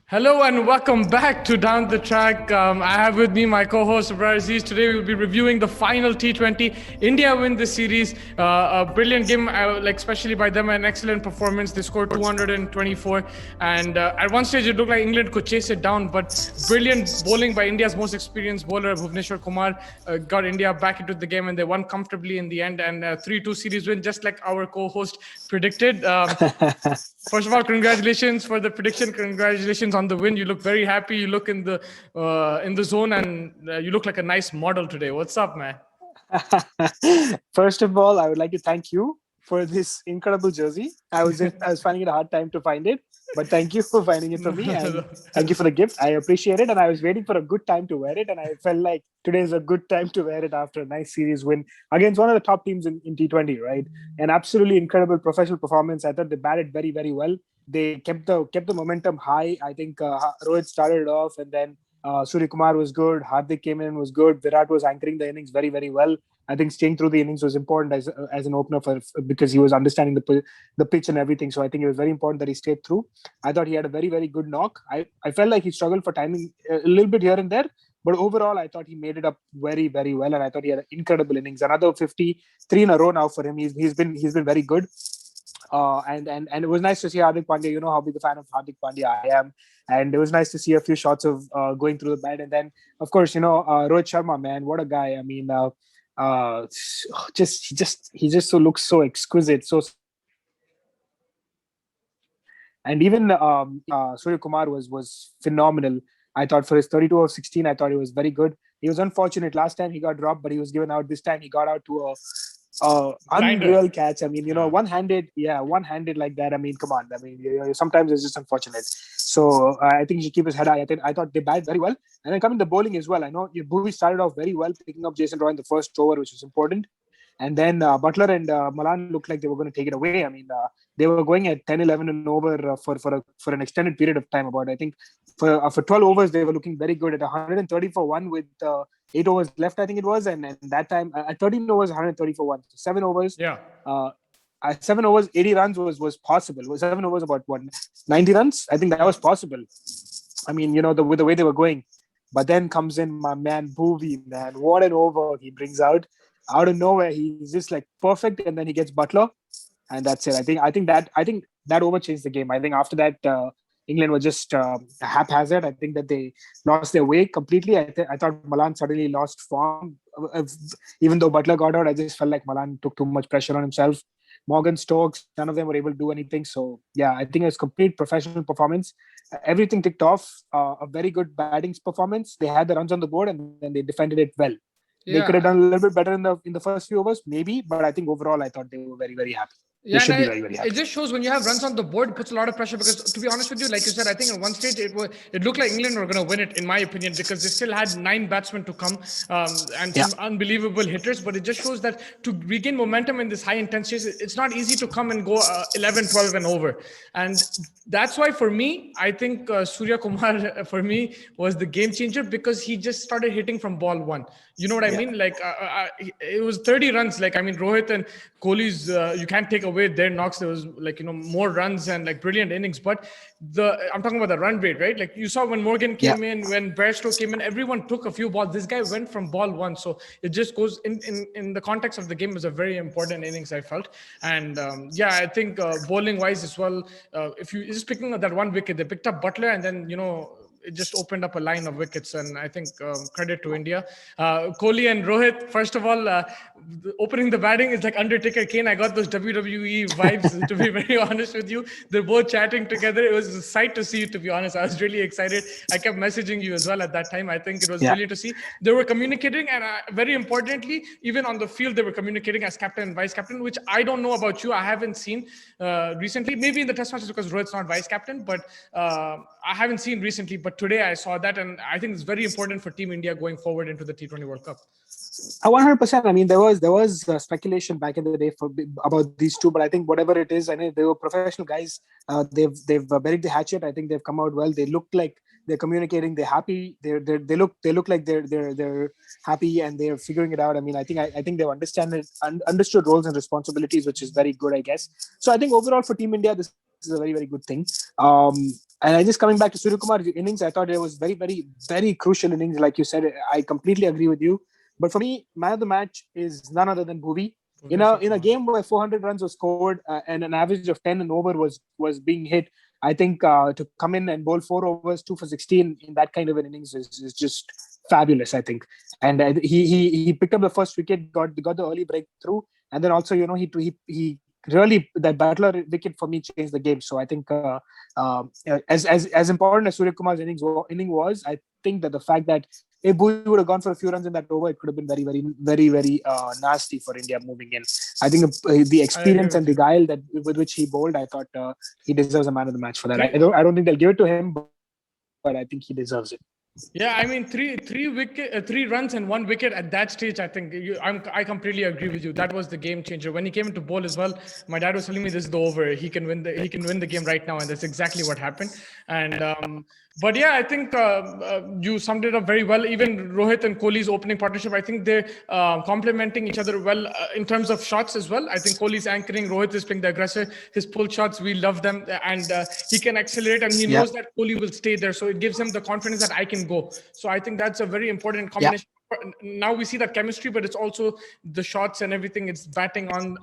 Hello and welcome back to Down the Track. I have with me my co-host Abrar Aziz. Today we will be reviewing the final T20. India win the series. A brilliant game, like especially by them, an excellent performance. They scored 224, and at one stage it looked like England could chase it down, but brilliant bowling by India's most experienced bowler Bhuvneshwar Kumar got India back into the game, and they won comfortably in the end. And 3-2 series win, just like our co-host predicted. First of all, congratulations for the prediction. Congratulations on the win. You look very happy. You look in the zone, and you look like a nice model today. What's up, man? First of all, I would like to thank you for this incredible jersey. I was finding it a hard time to find it, but thank you for finding it for me, and thank you for the gift. I appreciate it, and I was waiting for a good time to wear it, and I felt like today is a good time to wear it after a nice series win against one of the top teams in T20. Right, an absolutely incredible professional performance. I thought they batted very well. They kept the momentum high. I think Rohit started it off, and then Surya Kumar was good. Hardik came in and was good. Virat was anchoring the innings very well. I think staying through the innings was important as an opener because he was understanding the pitch and everything. So I think it was very important that he stayed through. I thought he had a very good knock. I felt like he struggled for timing a little bit here and there, but overall I thought he made it up very well, and I thought he had an incredible innings. Another 53 in a row now for him. He's been very good. And it was nice to see Hardik Pandya. You know how big a fan of Hardik Pandya I am, and it was nice to see a few shots of going through the bat. And then, of course, Rohit Sharma, man, what a guy! I mean, uh, he just so looks so exquisite, so smooth. And even Surya Kumar was phenomenal. I thought for his 32 of 16, I thought he was very good. He was unfortunate last time he got dropped, but he was given out. This time he got out to a Blinder. unreal catch. I mean, Yeah. one-handed like that. I mean, come on. I mean, sometimes it's just unfortunate. So I think he should keep his head high. I thought they batted very well, and then coming to bowling as well. I know Bhuvi started off very well, picking up Jason Roy in the first over, which was important. And then Butler and Malan looked like they were going to take it away. I mean, they were going at 10, 11 and over for an extended period of time. About I think for 12 overs they were looking very good at 130 for one with 8 overs left. I think it was, and that time at 13 overs 130 for one. So 7 overs. Yeah. Uh, 7 overs, 80 runs was possible. Was 7 overs about what 90 runs? I think that was possible. I mean, with the way they were going. But then comes in my man Bhuvi, man. What an over he brings out of nowhere. He's just like perfect, and then he gets Butler, and that's it. I think that over changed the game. I think after that, England were just haphazard. I think that they lost their way completely. I thought Malan suddenly lost form. Even though Butler got out, I just felt like Malan took too much pressure on himself. Morgan, Stokes, none of them were able to do anything. So yeah, I think it was complete professional performance. Everything ticked off. A very good batting performance. They had the runs on the board, and then they defended it well. They could have Yeah. done a little bit better in the first few overs, maybe, but I think overall, I thought they were very happy. They Yeah, and should be very it happy. just shows when you have runs on the board, it puts a lot of pressure because, to be honest with you, like you said, I think at one stage it looked like England were going to win it, in my opinion, because they still had nine batsmen to come and Yeah, some unbelievable hitters. But it just shows that to regain momentum in this high intensity, it's not easy to come and go 11, 12 and over. And that's why, for me, I think Surya Kumar, for me, was the game changer because he just started hitting from ball one. You know what I yeah, mean? Like it was 30 runs. Like I mean, Rohit and Kohli's, you can't take away their knocks. There was like more runs and like brilliant innings. But I'm talking about the run rate, right? Like you saw when Morgan yeah. came in, when Bairstow came in, everyone took a few balls. This guy went from ball one, so it just goes in the context of the game. Was a very important innings, I felt. And yeah, I think bowling wise as well. If you just picking up that one wicket, they picked up Butler, and then it just opened up a line of wickets, and I think credit to India. Kohli and Rohit, first of all, opening the batting is like Undertaker Kane. I got those WWE vibes, to be very honest with you. They're both chatting together. It was a sight to see, to be honest. I was really excited. I kept messaging you as well at that time. I think it was Yeah. brilliant to see. They were communicating, and very importantly, even on the field, they were communicating as captain and vice captain, which I don't know about you. I haven't seen recently. Maybe in the test matches because Rohit's not vice captain, but I haven't seen recently. But today I saw that, and I think it's very important for Team India going forward into the T20 World Cup. 100%. I mean, there was speculation back in the day about these two, but I think whatever it is, I know they were professional guys. They've buried the hatchet. I think they've come out well. They look like they're communicating. They're happy. They look like they're happy, and they're figuring it out. I mean, I think they've understood roles and responsibilities, which is very good, I guess. So I think overall for Team India, this is is a very, very good thing. Um, and I just coming back to Surya Kumar's innings, I thought it was very, very, very crucial innings. Like you said, I completely agree with you. But for me, man of the match is none other than Bhuvi. Bhuvneshwar In a Kumar. game where 400 runs were scored and an average of 10 and over was being hit, I think to come in and bowl 4 overs, 2 for 16 in that kind of an innings is just fabulous. I think, and he picked up the first wicket, got the early breakthrough, and then also he really that Butler wicket for me changed the game. So I think as important as Surya Kumar's inning was, I think that the fact that if Bhuvi would have gone for a few runs in that over, it could have been very, very, very, very nasty for India moving in. I think the I agree experience with and the you. guile that with which he bowled, I thought he deserves a man of the match for that. Three. I don't think they'll give it to him, but I think he deserves it. Yeah, I mean, three runs and one wicket at that stage. I think I completely agree with you. That was the game changer. When he came into bowl as well, my dad was telling me this is the over. He can win the game right now, and that's exactly what happened. And but yeah, I think you summed it up very well. Even Rohit and Kohli's opening partnership, I think they're complementing each other well in terms of shots as well. I think Kohli's anchoring, Rohit is playing the aggressor. His pull shots, we love them, and he can accelerate, and he Yeah, knows that Kohli will stay there, so it gives him the confidence that I can go. So I think that's a very important yeah. combination. Now we see that chemistry, but it's also the shots and everything. It's batting on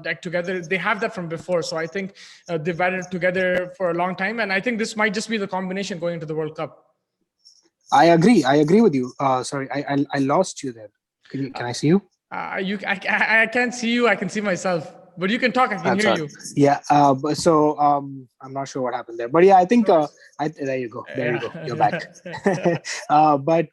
like together. They have that from before, so I think they've batted together for a long time, and I think this might just be the combination going into the World Cup. I agree. I agree with you. Sorry, I lost you there. Can I see you? I can't see you. I can see myself, but you can talk. I can That's hear all. you. Yeah. So I'm not sure what happened there, but yeah, I think No worries. there you go. There you go. You're back. Yeah. But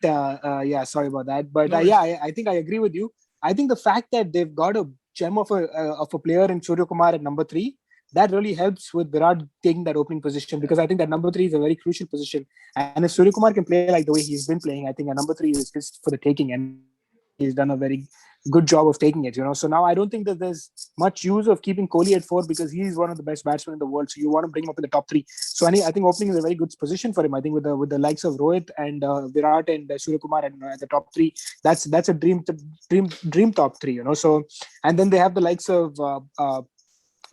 yeah, sorry about that. But No yeah, worries. I think I agree with you. I think the fact that they've got a gem of a player in Surya Kumar at number three, that really helps with Virat taking that opening position, because I think that number three is a very crucial position. And if Surya Kumar can play like the way he's been playing, I think a number three is just for the taking, and he's done a very good job of taking it. So now I don't think that there's much use of keeping Kohli at four, because he's one of the best batsmen in the world. So you want to bring him up in the top three. So I think opening is a very good position for him. I think with the likes of Rohit and Virat and Surya Kumar and the top three, that's a dream top three. So, and then they have the likes of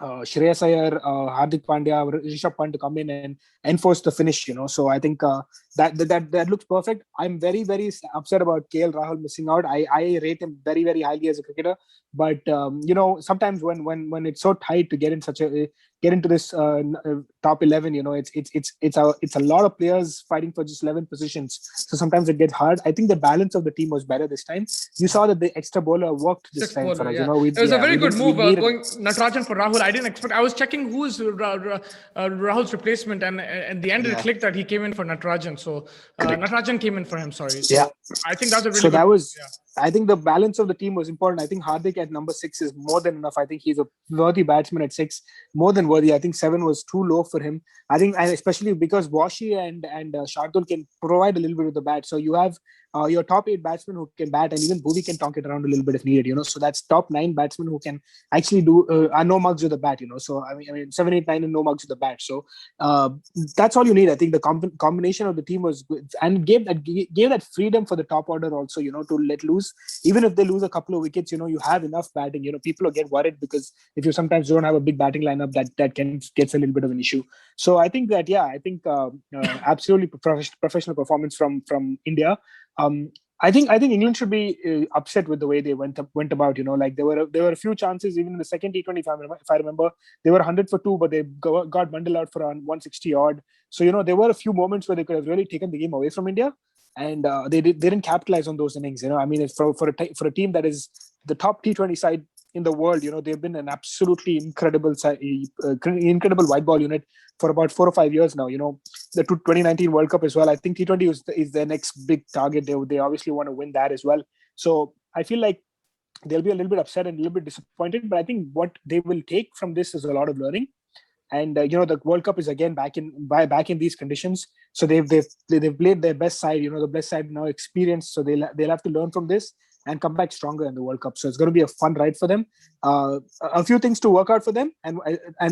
Shreyas Iyer, Hardik Pandya, Rishabh Pant to come in and enforce the finish. So I think that looks perfect. I'm very, very upset about KL Rahul missing out. I rate him very, very highly as a cricketer, but sometimes when it's so tight to get into this top 11, it's a lot of players fighting for just 11 positions. So sometimes it gets hard. I think the balance of the team was better this time. You saw that the extra bowler worked this Sixth time for bowler, us. yeah. It was a very good We move needed it. going Natarajan for Rahul. I didn't expect. I was checking who's Rahul's replacement, and at the end it Yeah. clicked that he came in for Natarajan. So Correct. Natarajan came in for him. Sorry. Yeah. So I think that's a really So good that move. was, I think the balance of the team was important. I think Hardik at number six is more than enough. I think he's a worthy batsman at six, more than worthy. I think seven was too low for him. I think, and especially because Washi and Shardul can provide a little bit of the bat. So you have your top eight batsmen who can bat, and even Bhuvi can talk it around a little bit if needed. So that's top nine batsmen who can actually do no mugs with the bat. So I mean 7, 8, 9 and no mugs with the bat. So uh, that's all you need. I think the combination of the team was good, and gave that freedom for the top order also. To let loose, even if they lose a couple of wickets. You have enough batting. People will get worried because if you sometimes don't have a big batting lineup, that gets a little bit of an issue. So I think that, yeah, I think absolutely professional performance from India. Um, I think England should be upset with the way they went about. Like there were a few chances even in the second T20. If I remember, they were 100 for two, but they got bundled out for around 160 odd. So there were a few moments where they could have really taken the game away from India, and they didn't capitalize on those innings. I mean, it's for a team that is the top T20 side in the world. They've been an absolutely incredible white ball unit for about 4 or 5 years now. The 2019 World Cup as well. I think T20 is their next big target. They obviously want to win that as well. So I feel like they'll be a little bit upset and a little bit disappointed. But I think what they will take from this is a lot of learning. And the World Cup is again back in these conditions. So they've played their best side. The best side now experienced. So they'll have to learn from this. and come back stronger in the World Cup. So it's going to be a fun ride for them. A few things to work out for them,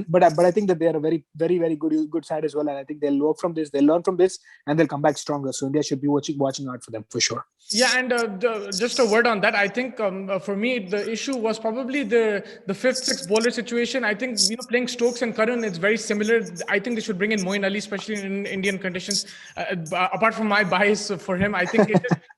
but I think that they are a very good side as well, and I think they'll work from this, they'll learn from this, and they'll come back stronger. So India should be watching out for them for sure. Yeah, and just a word on that. I think for me the issue was probably the fifth, sixth bowler situation. I think playing Stokes and Curran is very similar. I think they should bring in Moeen Ali, especially in Indian conditions. Apart from my bias for him, I think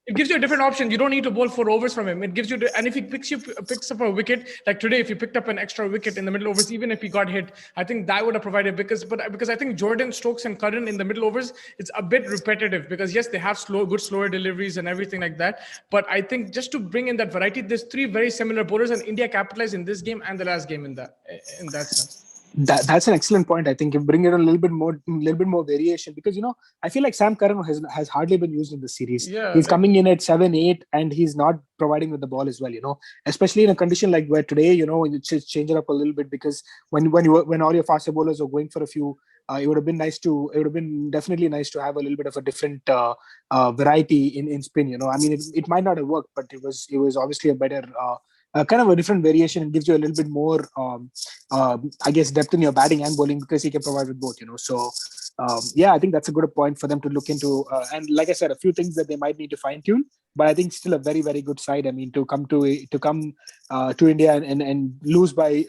it gives you a different option. You don't need to bowl 4 overs from him. It gives you, and if he picks up a wicket like today, if he picked up an extra wicket in the middle overs, even if he got hit, I think that would have provided because I think Jordan, Stokes, and Curran in the middle overs, it's a bit repetitive because yes, they have slower deliveries and everything like that. But I think just to bring in that variety, there's 3 very similar bowlers, and India capitalized in this game and the last game in that sense. That's an excellent point. I think you bring it a little bit more variation because I feel like Sam Curran has hardly been used in the series. Yeah, he's coming in at 7-8 and he's not providing with the ball as well. Especially in a condition like where today, you just change it up a little bit because when all your faster bowlers are going for a few, it would have been definitely nice to have a little bit of a different variety in spin. I mean, it might not have worked, but it was obviously a better. Kind of a different variation and gives you a little bit more, I guess, depth in your batting and bowling because he can provide with both. So, I think that's a good point for them to look into. And like I said, a few things that they might need to fine tune. But I think still a very good side. I mean, to come to India and lose by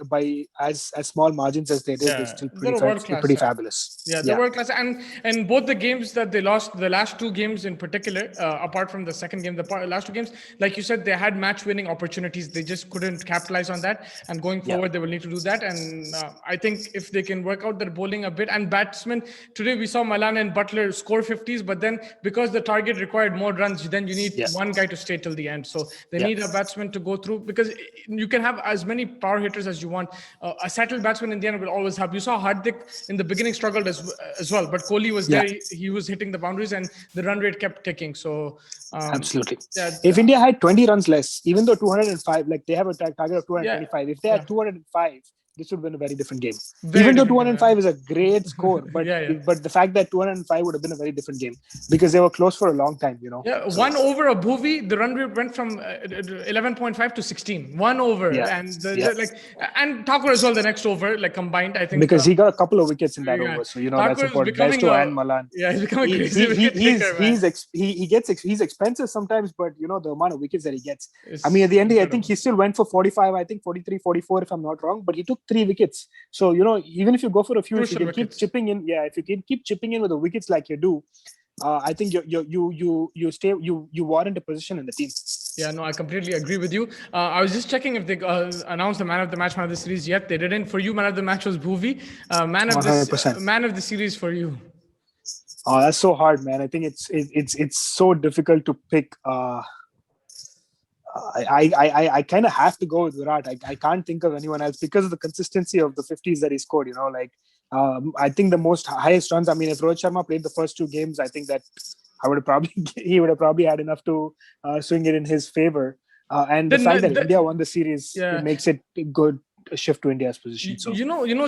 as small margins as they did, they're still pretty fabulous. Yeah, they're world class. And both the games that they lost, the last 2 games in particular, apart from the second game, the last 2 games, like you said, they had match winning opportunities. They just couldn't capitalize on that. And going forward, they will need to do that. And I think if they can work out their bowling a bit and batsmen, today we saw Malan and Butler score 50s, but then because the target required more runs, then you need one guy to stay till the end. So they need a batsman to go through because you can have as many power hitters as you want. A settled batsman in the end will always have. You saw Hardik in the beginning struggled as well, but Kohli was there. He was hitting the boundaries and the run rate kept ticking. So absolutely. If India had 20 runs less, even though 205, like they have a target of 225, if they had 205, this would have been a very different game. Even though 205 is a great score, but but the fact that 205 would have been a very different game because they were close for a long time, Yeah, so, 1 over a Bhuvi, the run rate went from 11.5 to 16. 1 over, and and Thakur as well. The next over, like combined, I think because he got a couple of wickets in that over, so that's important. Besto and Malan. Yeah, he's becoming a crazy wicket taker, he's expensive sometimes, but the amount of wickets that he gets. I mean, at the end, I think he still went for 45. I think 43, 44, if I'm not wrong, but he took 3 wickets. So, even if you go for a few, if you can keep chipping in, if you can keep chipping in with the wickets like you do, I think you warrant a position in the team. Yeah, no, I completely agree with you. I was just checking if they announced the man of the match, man of the series yet. They didn't. For you, man of the match was Bhuvi. Man of the series for you. Oh, that's so hard, man. I think it's so difficult to pick. I kind of have to go with Virat. I can't think of anyone else because of the consistency of the 50s that he scored. I think the highest runs. I mean, if Rohit Sharma played the first 2 games, I think that he would have probably had enough to swing it in his favor. And the fact that India won the series, it makes it good. A shift to India's position. So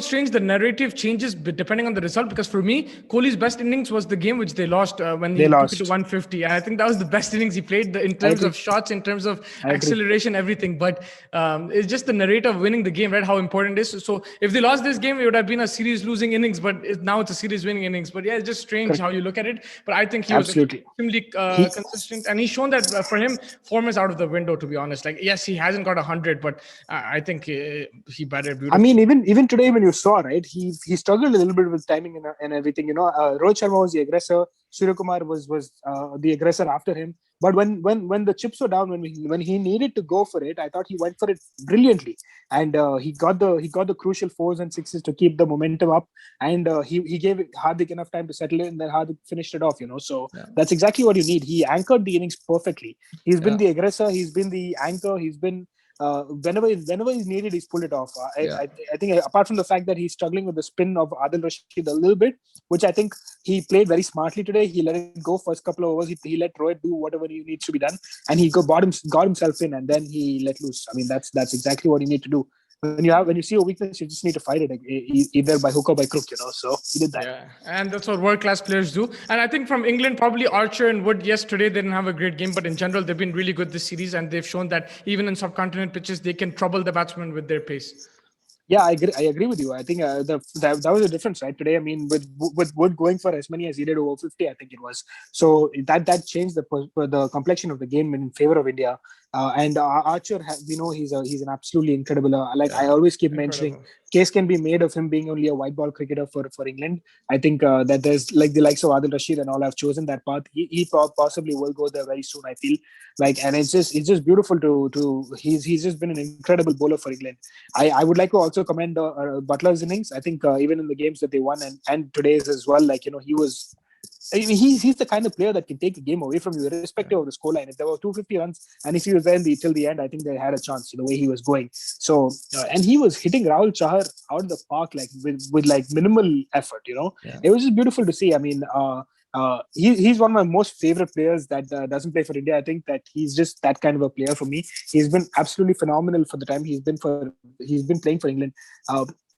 strange. The narrative changes depending on the result because for me, Kohli's best innings was the game which they lost when he took it to 150, and I think that was the best innings he played in terms of shots, in terms of acceleration, everything. But it's just the narrative of winning the game, right? How important it is. So if they lost this game, it would have been a series losing innings, but now it's a series winning innings. But it's just strange how you look at it. But I think he was extremely consistent, and he's shown that for him, form is out of the window. To be honest, like yes, he hasn't got 100, but I think he batted beautifully. I mean, even today when you saw, right, he struggled a little bit with timing and everything. Rohit Sharma was the aggressor. Surya Kumar was the aggressor after him. But when the chips were down, when he needed to go for it, I thought he went for it brilliantly, and he got the crucial 4s and 6s to keep the momentum up, and he gave Hardik enough time to settle in, and then Hardik finished it off. So that's exactly what you need. He anchored the innings perfectly. He's been the aggressor. He's been the anchor. He's been whenever he's needed, he's pulled it off. I think apart from the fact that he's struggling with the spin of Adil Rashid a little bit, which I think he played very smartly today. He let it go first couple of overs. He let Rohit do whatever he needs to be done, and he got himself in, and then he let loose. I mean, that's exactly what you need to do. when you see a weakness, you just need to fight it either by hook or by crook. So he did that. Yeah, and that's what world-class players do. And I think from England, probably Archer and Wood. Yesterday, they didn't have a great game, but in general, they've been really good this series, and they've shown that even in subcontinent pitches, they can trouble the batsman with their pace. Yeah, I agree with you. I think that was a difference, right? Today, I mean, with Wood going for as many as he did, over 50, I think it was. So that changed the complexion of the game in favor of India. And Archer, he's an absolutely incredible. I always keep mentioning, Incredible. case can be made of him being only a white ball cricketer for England. I think that there's like the likes of Adil Rashid and all have chosen that path. He possibly will go there very soon. I feel and it's just beautiful to he's just been an incredible bowler for England. I would like to also commend Butler's innings. I think even in the games that they won and today's as well, he was. I mean, he's the kind of player that can take a game away from you, irrespective of the scoreline. If there were 250 runs, and if he was there till the end, I think they had a chance. The way he was going, so and he was hitting Rahul Chahar out of the park with minimal effort. It was just beautiful to see. I mean, he's one of my most favorite players that doesn't play for India. I think that he's just that kind of a player for me. He's been absolutely phenomenal for the time he's been playing for England.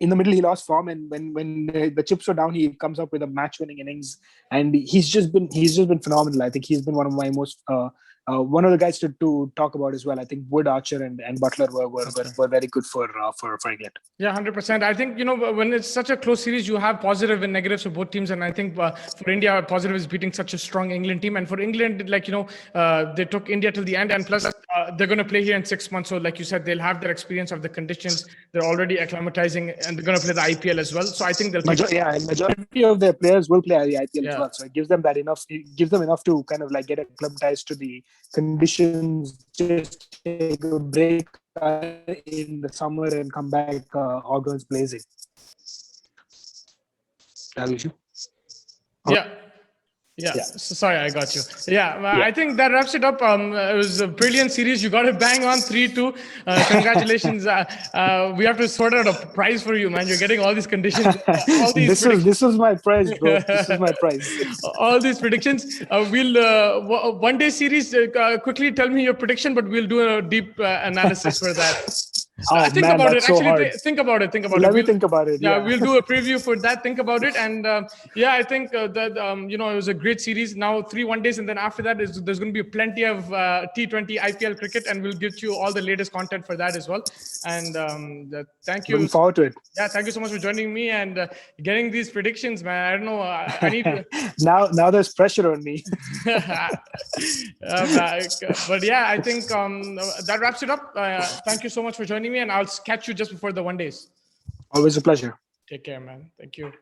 In the middle, he lost form, and when the chips were down, he comes up with a match-winning innings, and he's just been phenomenal. I think he's been one of my most one of the guys to talk about as well. I think Wood, Archer, and Butler were very good for England. Yeah, 100%. I think, when it's such a close series, you have positive and negatives for both teams. And I think for India, positive is beating such a strong England team. And for England, they took India till the end. And plus, they're going to play here in 6 months. So like you said, they'll have their experience of the conditions. They're already acclimatizing, and they're going to play the IPL as well. So I think they'll and majority of their players will play the IPL as well. So it gives them enough to kind of get acclimatized to the conditions, just take a break in the summer and come back all guns blazing. Yeah. So, sorry, I got you. I think that wraps it up. It was a brilliant series. You got it bang on 3-2. Congratulations. We have to sort out a prize for you, man. You're getting all these conditions. This is my prize, bro. This is my prize. All these predictions. We'll one day series. Quickly tell me your prediction, but we'll do a deep analysis for that. Think about it. Actually, think about it. Let me think about it. Yeah, we'll do a preview for that. Think about it, and I think that it was a great series. Now 3 1-days, and then after that there's going to be plenty of T20 IPL cricket, and we'll get you all the latest content for that as well. And thank you. Looking forward to it. Yeah, thank you so much for joining me and getting these predictions, man. I don't know. I need to... now there's pressure on me. But yeah, I think that wraps it up. Thank you so much for joining me, and I'll catch you just before the 1-days. Always a pleasure. Take care, man. Thank you.